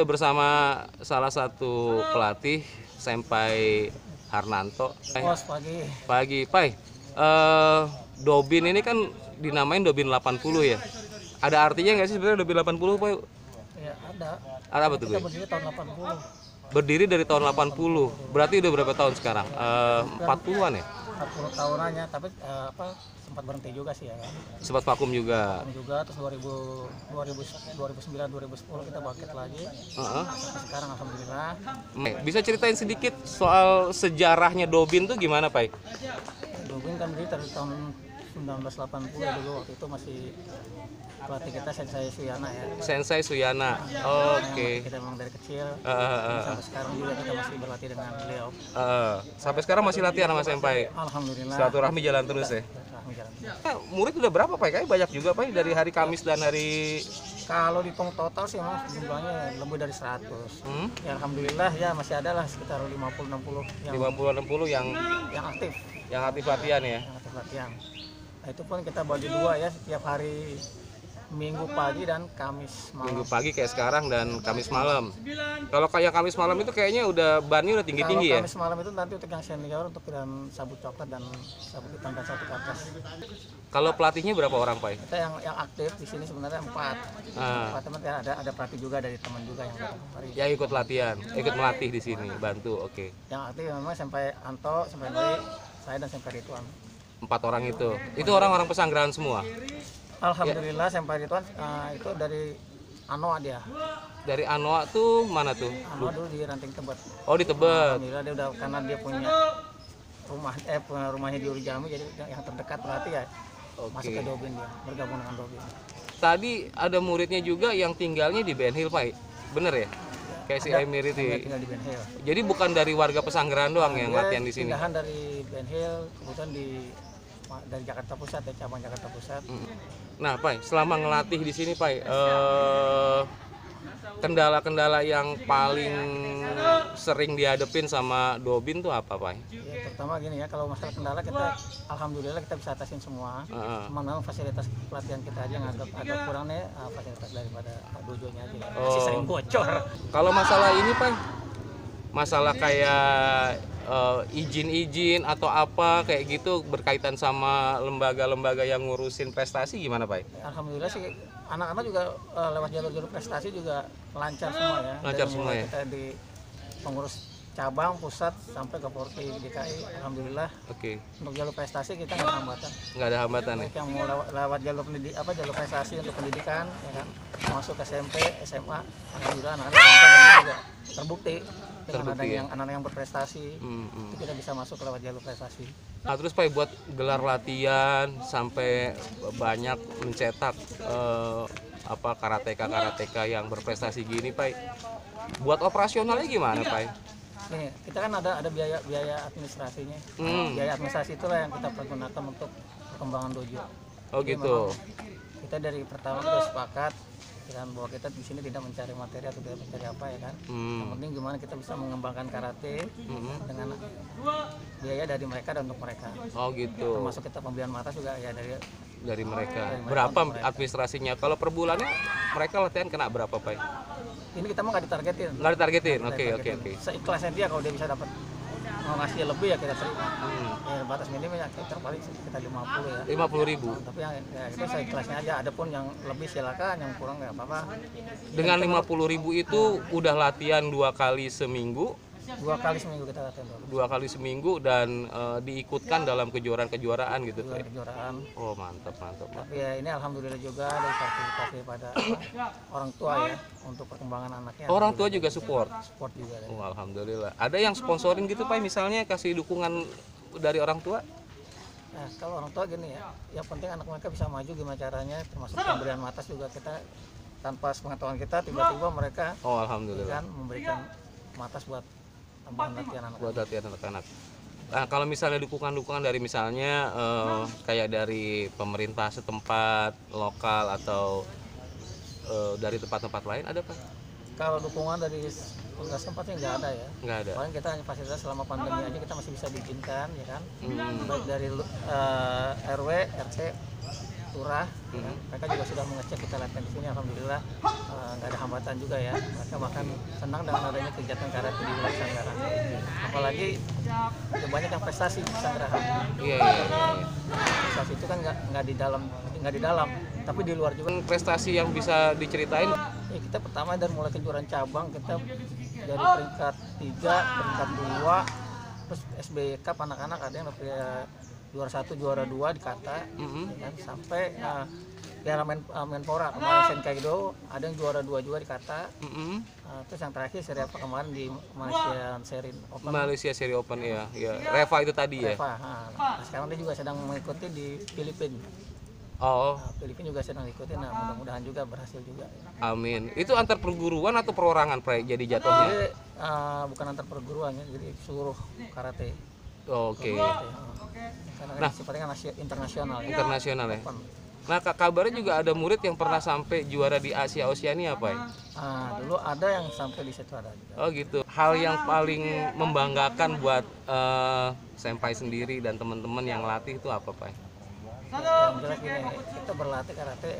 bersama salah satu pelatih, Senpai Harnanto. Bos, pagi. Pagi, Pai. Dobin ini kan dinamain Dobin 80 ya. Ada artinya nggak sih sebenarnya Dobin 80, Pai? Ya, ada. Ada apa tuh, Kita Pai? berdiri tahun 80. Berdiri dari tahun 80. Berarti udah berapa tahun sekarang? 40-an ya? 40 tahunannya, tapi sempat berhenti juga sih ya kan. Sempat vakum juga. Juga terus 2009 2010 kita bangkit lagi. Sampai sekarang alhamdulillah. Bisa ceritain sedikit soal sejarahnya Dobin tuh gimana, Pai? Dobin kan berdiri dari tahun 1980 dulu, waktu itu masih pelatih kita Sensei Suyana ya. Sensei Suyana. Oke. Kita memang dari kecil. Sampai sekarang juga kita masih berlatih dengan beliau. Sampai sekarang masih latihan sama Senpai. Alhamdulillah. Silaturahmi jalan terus ya. Murid udah berapa, Pai? Kayaknya banyak juga, Pai, dari hari Kamis dan hari. Kalau dihitung total sih memang jumlahnya lebih dari 100. Ya alhamdulillah ya masih ada lah sekitar 50-60 yang 50-60 yang aktif. Yang aktif latihan ya. Yang aktif latihan. Nah, itu pun kita bagi dua ya, setiap hari Minggu pagi dan Kamis malam. Minggu pagi kayak sekarang dan Kamis malam. Kalau kayak Kamis malam itu kayaknya udah bannya udah tinggi-tinggi ya. Kamis malam itu nanti untuk yang senior untuk dan sabut coklat dan sabut hitam dan satu ke atas. Kalau pelatihnya berapa orang, Pai? Kita yang aktif di sini sebenarnya 4 teman ya, ada pelatih juga dari teman juga yang hari. Yang ikut latihan, ikut melatih di sini, bantu, oke. Yang aktif memang sampai Anto, sampai Nuri, saya dan sampai Rituan. 4 orang itu orang-orang Pesanggerahan semua. Alhamdulillah sampai Rituan itu dari Anoa dia. Dari Anoa tuh mana tuh? Anoa dulu di Ranting Tebet. Oh, di Tebet. Alhamdulillah dia udah, karena dia punya rumahnya di Urjami, jadi yang terdekat berarti ya. Masuk ke Dobin dia, bergabung dengan Dobin. Tadi ada muridnya juga yang tinggalnya di Ben Hill, Pai. Bener ya? Kayak si Emir itu. Tinggal di Ben Hill. Jadi bukan dari warga Pesanggerahan doang yang latihan di sini. Pindahan dari Ben Hill, kemudian dari Jakarta Pusat ya, cabang Jakarta Pusat. Nah, Pai, selama ngelatih di sini, Pai, kendala-kendala yang paling sering dihadapin sama Dobin tuh apa, Pai? Ya, terutama gini ya, kalau masalah kendala kita alhamdulillah kita bisa atasin semua. Memang fasilitas pelatihan kita aja yang agak kurang nih, fasilitas daripada dojonya aja. Masih sering bocor. Kalau masalah ini, Pai, masalah kayak izin-izin atau apa kayak gitu berkaitan sama lembaga-lembaga yang ngurusin prestasi gimana, Pak? Alhamdulillah sih anak-anak juga lewat jalur-jalur prestasi juga lancar semua ya. Lancar semua ya. Kita di pengurus cabang, pusat sampai ke Porti DKI, alhamdulillah. Oke. Untuk jalur prestasi kita nggak ada hambatan. Nggak ada hambatan ya. Yang mau lewat jalur jalur prestasi untuk pendidikan, ya kan, masuk SMP, SMA, alhamdulillah anak-anak juga terbukti. Dengan anak-anak yang berprestasi, itu kita bisa masuk lewat jalur prestasi. Nah, terus, Pak, buat gelar latihan sampai banyak mencetak karateka yang berprestasi gini, Pak. Buat operasionalnya gimana, Pak? Nih, kita kan ada biaya administrasinya. Biaya administrasi itulah yang kita pergunakan untuk perkembangan dojo. Oh. Jadi gitu. Kita dari pertama kita sepakat dan bahwa kita di sini tidak mencari materi atau tidak mencari apa ya kan. Yang penting gimana kita bisa mengembangkan karate dengan biaya dari mereka dan untuk mereka. Oh gitu. Termasuk kita pembelian mata juga ya dari mereka. Berapa administrasinya? Kalau per bulannya mereka latihan kena berapa, Pak? Ini kita mau nggak ditargetin. Nggak ditargetin. Oke. Seikhlasnya dia, kalau dia bisa dapat mau ngasih lebih ya kita terima. Ya, batas minimumnya kita paling sekitar 50 ya. 50.000. Tapi yang ya, itu seikhlasnya aja. Adapun yang lebih silakan, yang kurang nggak apa-apa. Dengan 50.000 itu udah latihan 2 kali seminggu. 2 kali seminggu kita latihan. 2 kali seminggu dan diikutkan dalam kejuaraan gitu, Pak. Kejuaraan. Oh, mantap. Tapi ya ini alhamdulillah juga ada partisipasi pada orang tua ya untuk perkembangan anaknya. Orang tua juga support. Support juga. Oh, alhamdulillah. Ada yang sponsorin gitu, Pak, misalnya kasih dukungan dari orang tua? Nah, kalau orang tua gini ya, yang penting anak mereka bisa maju gimana caranya, termasuk pemberian matas juga kita tanpa sepengetahuan kita tiba-tiba mereka alhamdulillah kan memberikan matas buat tambahan latihan anak-anak. Buat latihan anak-anak. Nah, kalau misalnya dukungan-dukungan dari misalnya kayak dari pemerintah setempat, lokal atau dari tempat-tempat lain ada, Pak? Kalau dukungan dari petugas tempat sih nggak ada ya. Nggak ada. Paling kita hanya fasilitas selama pandemi aja kita masih bisa diizinkan ya kan. Baik dari RW, RT, Turah, ya kan? Mereka juga sudah mengecek kita latihan di sini, alhamdulillah nggak ada hambatan juga ya. Mereka bahkan senang dengan adanya kegiatan karate di wilayah Sanggara. Apalagi ya banyak yang prestasi di Sanggara. Iya, iya, iya. Prestasi itu kan nggak di dalam, tapi di luar juga. Prestasi yang bisa diceritain? Ya, kita pertama dari mulai kejuaraan cabang kita dari peringkat 3, peringkat 2, terus SBY Cup anak-anak ada yang dapat juara 1, juara 2 di kata, ya kan? Sampai Piala Menpora kemarin Senkaido ada yang juara 2 juga di kata. Terus yang terakhir seri apa kemarin di Malaysia Seri Open. Malaysia Seri Open ya, ya. Reva itu tadi ya. Reva, nah, sekarang dia juga sedang mengikuti di Filipina. Oh, Filipina juga sedang ikutin, nah mudah-mudahan juga berhasil juga. amin. Itu antar perguruan atau perorangan, Pre, jadi jatuhnya? Jadi bukan antar perguruan ya, jadi seluruh karate. Oke. Karena Nah, sifatnya kan internasional. Ya. Internasional ya. Open. Nah, kabarnya juga ada murid yang pernah sampai juara di Asia Oceania, apa ya? Dulu ada yang sampai di situ ada juga. Oh gitu. Hal yang paling membanggakan buat senpai sendiri dan teman-teman yang latih itu apa, Pak? Yang jelas gini, kita berlatih karate,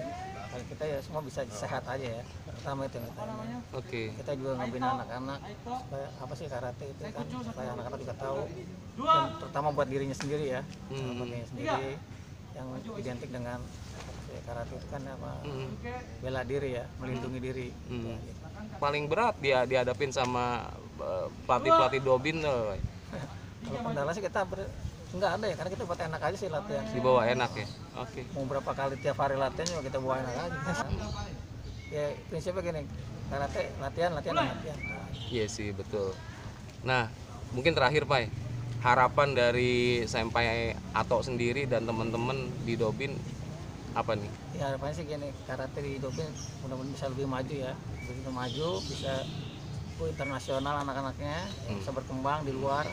kita ya semua bisa sehat aja ya. Pertama itu yang utama. Oke. Kita juga ngebina anak-anak supaya apa sih karate itu kan, supaya anak-anak juga tahu, dan terutama buat dirinya sendiri ya, buat dirinya sendiri yang identik dengan karate itu kan apa, bela diri ya, melindungi diri. Ya, gitu. Paling berat dia dihadapin sama pelatih-pelatih Dobin tuh. Kalau kendala sih kita nggak ada ya, karena kita buat enak aja sih latihan. Dibawa enak ya. Oke. Mau berapa kali tiap hari latihan juga kita bawa enak aja. Ya prinsipnya gini, karate latihan. Iya sih, betul. Nah, mungkin terakhir, Pak, harapan dari senpai Ato sendiri dan teman-teman di Dobin apa nih? Ya harapannya sih gini, karate di Dobin mudah-mudahan bisa lebih maju ya, lebih maju, bisa go internasional anak-anaknya, bisa berkembang di luar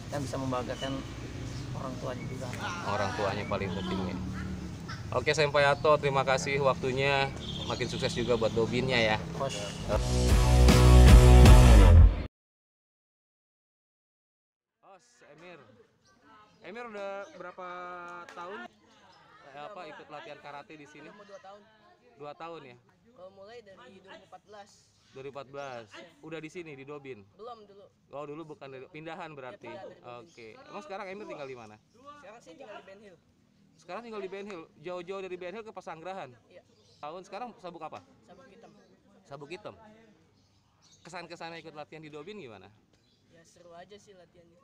dan bisa membanggakan orang tuanya juga. Orang tuanya paling pentingnya. Oke, senpai Ato, terima kasih waktunya. Makin sukses juga buat Dobinnya ya. Bos. Emir. Emir udah berapa tahun ikut latihan karate di sini? Mau 2 tahun. 2 tahun ya? Kalau mulai dari 2014. 2014. Udah di sini di Dobin? Belum dulu. Oh, dulu bukan dari pindahan berarti. Oke. Emang sekarang Emir tinggal di mana? Sekarang sih tinggal di Ben Hill. Sekarang tinggal di Ben Hill. Jauh-jauh dari Ben Hill ke Pesanggerahan. Iya. Tahun sekarang sabuk apa? Sabuk hitam. Sabuk hitam. Kesan-kesannya ikut latihan di Dobin gimana? Ya seru aja sih latihannya.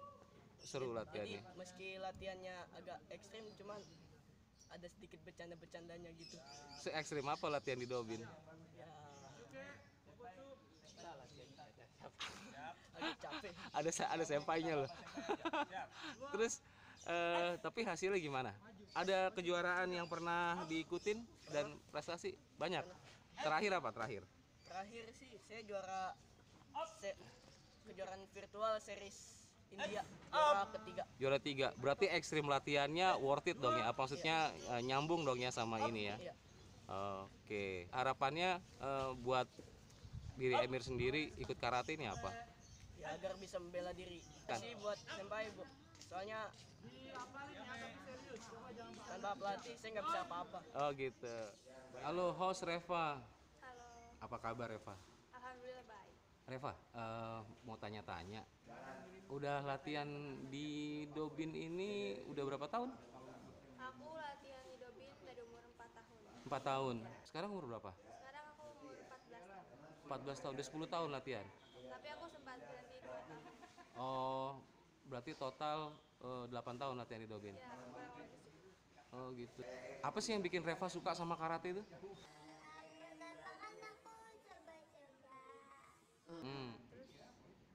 Seru Jadi latihannya. meski latihannya agak ekstrim, cuman ada sedikit bercanda-bercandanya gitu. Se-ekstrim apa latihan di Dobin? Ya agak capek. Ada sempainya loh. Terus tapi hasilnya gimana? Ada kejuaraan yang pernah diikutin dan prestasi banyak. Terakhir apa terakhir? Terakhir sih saya juara kejuaraan virtual series India, juara ketiga. Juara 3. Berarti ekstrim latihannya worth it dong ya. Apa maksudnya nyambung dong ya sama ini ya. Iya. Oke. Harapannya buat diri Emir sendiri ikut karate ini apa? Ya agar bisa membela diri. Kasih buat senpai, Bu. Soalnya tanpa pelatih saya nggak bisa apa-apa. Oh gitu. Halo host Reva. Halo, Apa kabar Reva? alhamdulillah baik. Reva, mau tanya-tanya. Udah latihan di Dobin ini udah berapa tahun? Aku latihan di Dobin dari umur 4 tahun. 4 tahun. Sekarang umur berapa? Sekarang aku umur 14 tahun. 14 tahun, udah 10 tahun latihan. Tapi aku sempat berhenti 2 tahun. Oh, berarti total 8 tahun latihan di Dobin. Ya, kurang lebih sih. Oh gitu. Apa sih yang bikin Reva suka sama karate itu? Terus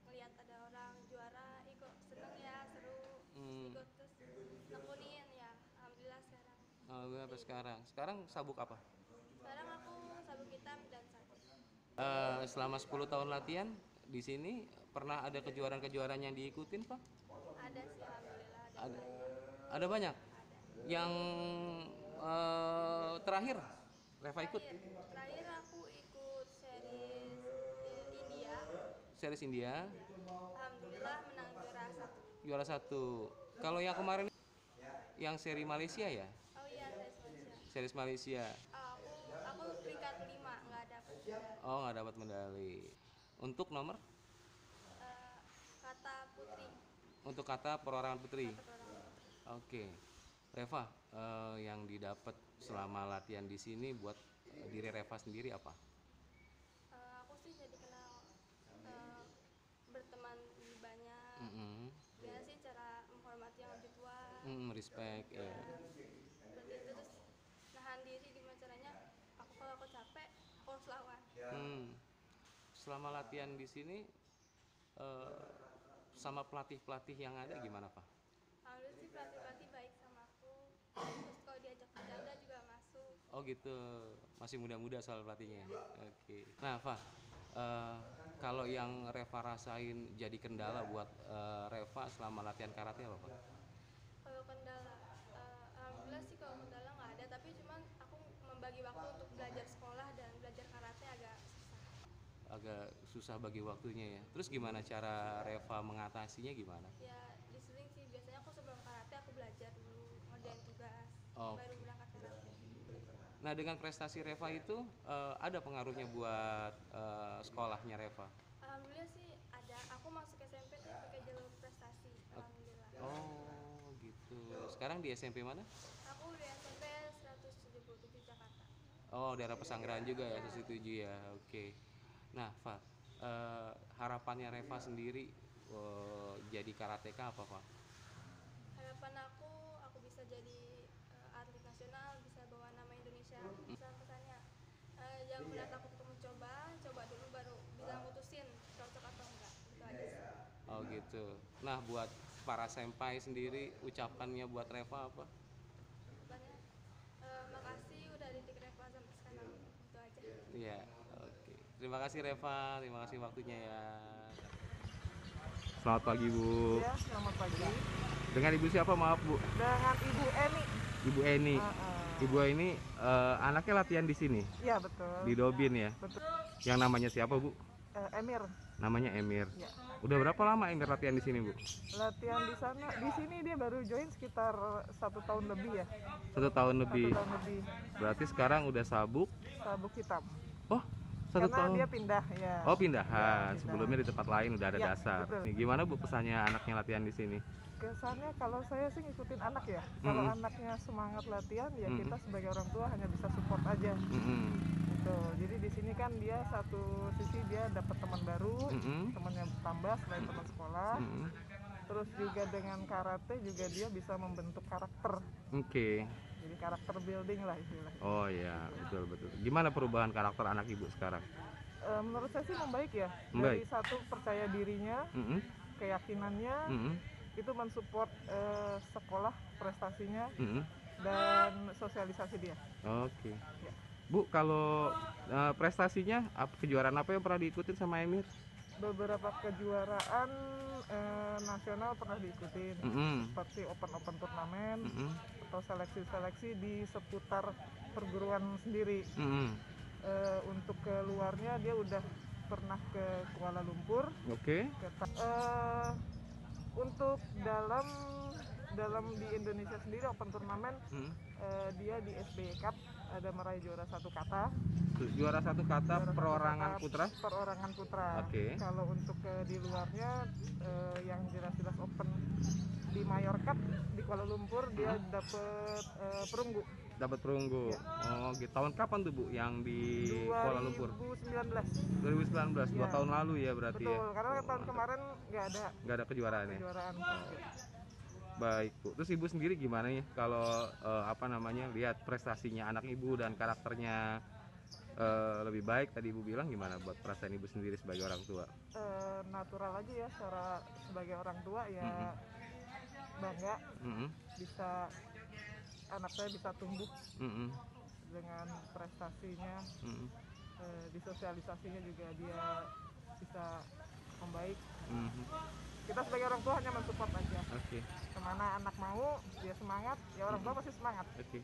ngeliat ada orang juara, ikut seneng ya, seru. Ikut terus nekunin ya, alhamdulillah sekarang. Oh, gue sampai sekarang. Sekarang sabuk apa? Sekarang aku sabuk hitam dan satu. Selama 10 tahun latihan di sini pernah ada kejuaraan-kejuaraan yang diikutin, Pak? Ada sih, alhamdulillah ada. Ada. Ada banyak. Yang terakhir Reva ikut Terakhir aku ikut series India. series India, Alhamdulillah menang juara 1. juara 1. Kalau yang kemarin yang seri Malaysia ya? Oh iya, series Malaysia. Series Malaysia. Aku peringkat 5 nggak dapet. Oh, nggak dapat medali. Untuk nomor? Kata putri. Untuk kata perorangan putri. Kata perorangan putri. Oke. Reva, yang didapat selama latihan di sini buat diri Reva sendiri apa? Aku sih jadi kenal berteman lebih banyak. Gimana sih cara menghormati yang lebih tua? Respect ya. Seperti itu, terus nahan diri gimana caranya. Kalau aku capek, aku harus lawan. Selama latihan di sini sama pelatih-pelatih yang ada gimana, Pak? Alhamdulillah sih pelatih baik sama aku. Terus kalau diajak bercanda juga masuk. Oh gitu, masih muda-muda soal pelatihnya. Oke. Nah, Pak, kalau yang Reva rasain jadi kendala buat Reva selama latihan karate apa, Pak? Kalau kendala, alhamdulillah sih kalau kendala nggak ada. Tapi cuman aku membagi waktu untuk belajar sekolah dan belajar karate agak susah. Agak susah bagi waktunya ya. Terus gimana cara Reva mengatasinya gimana? Ya diseling sih, biasanya aku sebelum karate aku belajar dulu, ngerjain tugas, baru berangkat karate. Nah, dengan prestasi Reva itu ada pengaruhnya buat sekolahnya Reva? Alhamdulillah sih ada. Aku masuk SMP tuh pakai jalur prestasi. Alhamdulillah. Oh gitu. Sekarang di SMP mana? Aku di SMP 177 Jakarta. Oh, daerah Pesanggerahan juga ya, 107 ya. Oke. Nah, Fa, harapannya Reva sendiri jadi karateka apa, Pak? Harapan aku bisa jadi atlet nasional, bisa bawa nama Indonesia. Pesan-pesannya jangan pernah takut untuk coba dulu baru bisa mutusin cocok atau enggak. Gitu aja sih. Oh gitu. Nah, buat para senpai sendiri ucapannya buat Reva apa? Banyak. Makasih udah didik Reva sampai sekarang. Itu aja. Iya, oke. Terima kasih Reva, terima kasih waktunya ya. Selamat pagi Bu. Ya, selamat pagi. Dengan Ibu siapa, maaf Bu? Dengan Ibu Eni. Ibu Eni. Ibu Eni anaknya latihan di sini? Iya, betul. Di Dobin ya? Betul. Yang namanya siapa Bu? Emir. Namanya Emir. Ya. Udah berapa lama Emir latihan di sini Bu? Latihan di sana, di sini dia baru join sekitar 1 tahun lebih ya. 1 tahun 1 lebih. tahun lebih. Berarti sekarang udah sabuk? Sabuk hitam. Oh, 1 Karena tahun. dia pindah ya. Oh pindahan. Pindah. Sebelumnya di tempat lain udah ada Ya, dasar. betul. Nih, gimana Bu pesannya anaknya latihan di sini? Kesannya kalau saya sih ngikutin anak ya. Kalau anaknya semangat latihan ya kita sebagai orang tua hanya bisa support aja. Gitu. Jadi di sini kan dia satu sisi dia dapat teman baru, teman yang bertambah selain teman sekolah. Terus juga dengan karate juga dia bisa membentuk karakter. Oke. Jadi karakter building lah istilahnya. Oh iya, betul betul. Gimana perubahan karakter anak Ibu sekarang? Menurut saya sih membaik ya. Membaik. Dari satu percaya dirinya, keyakinannya, itu mensupport sekolah prestasinya dan sosialisasi dia. Oke. Ya. Bu, kalau prestasinya kejuaraan apa yang pernah diikutin sama Emir? Beberapa kejuaraan nasional pernah diikutin, seperti open turnamen atau seleksi di seputar perguruan sendiri. Untuk keluarnya dia udah pernah ke Kuala Lumpur. Oke. Untuk dalam di Indonesia sendiri open turnamen dia di SBY Cup ada meraih juara 1 kata. Juara 1 kata perorangan putra. Perorangan putra. Oke. Kalau untuk di luarnya yang jelas-jelas open di Mayor Cup di Kuala Lumpur dia dapat perunggu. Dapat perunggu. Ya. Oh, gitu. Tahun kapan tuh Bu yang di Kuala Lumpur? 2019. 2019, 2 Ya. tahun lalu ya berarti. Betul, ya. karena tahun kemarin nggak ada kejuaraan ya. kejuaraan. Baik Bu. Terus Ibu sendiri gimana nih kalau lihat prestasinya anak Ibu dan karakternya lebih baik tadi Ibu bilang, gimana buat perasaan Ibu sendiri sebagai orang tua? Natural aja ya, secara sebagai orang tua ya bangga bisa anak saya bisa tumbuh dengan prestasinya, disosialisasinya juga dia bisa membaik. Kita sebagai orang tua hanya mensupport aja. Oke. Kemana anak mau dia semangat, ya orang tua pasti semangat. Oke.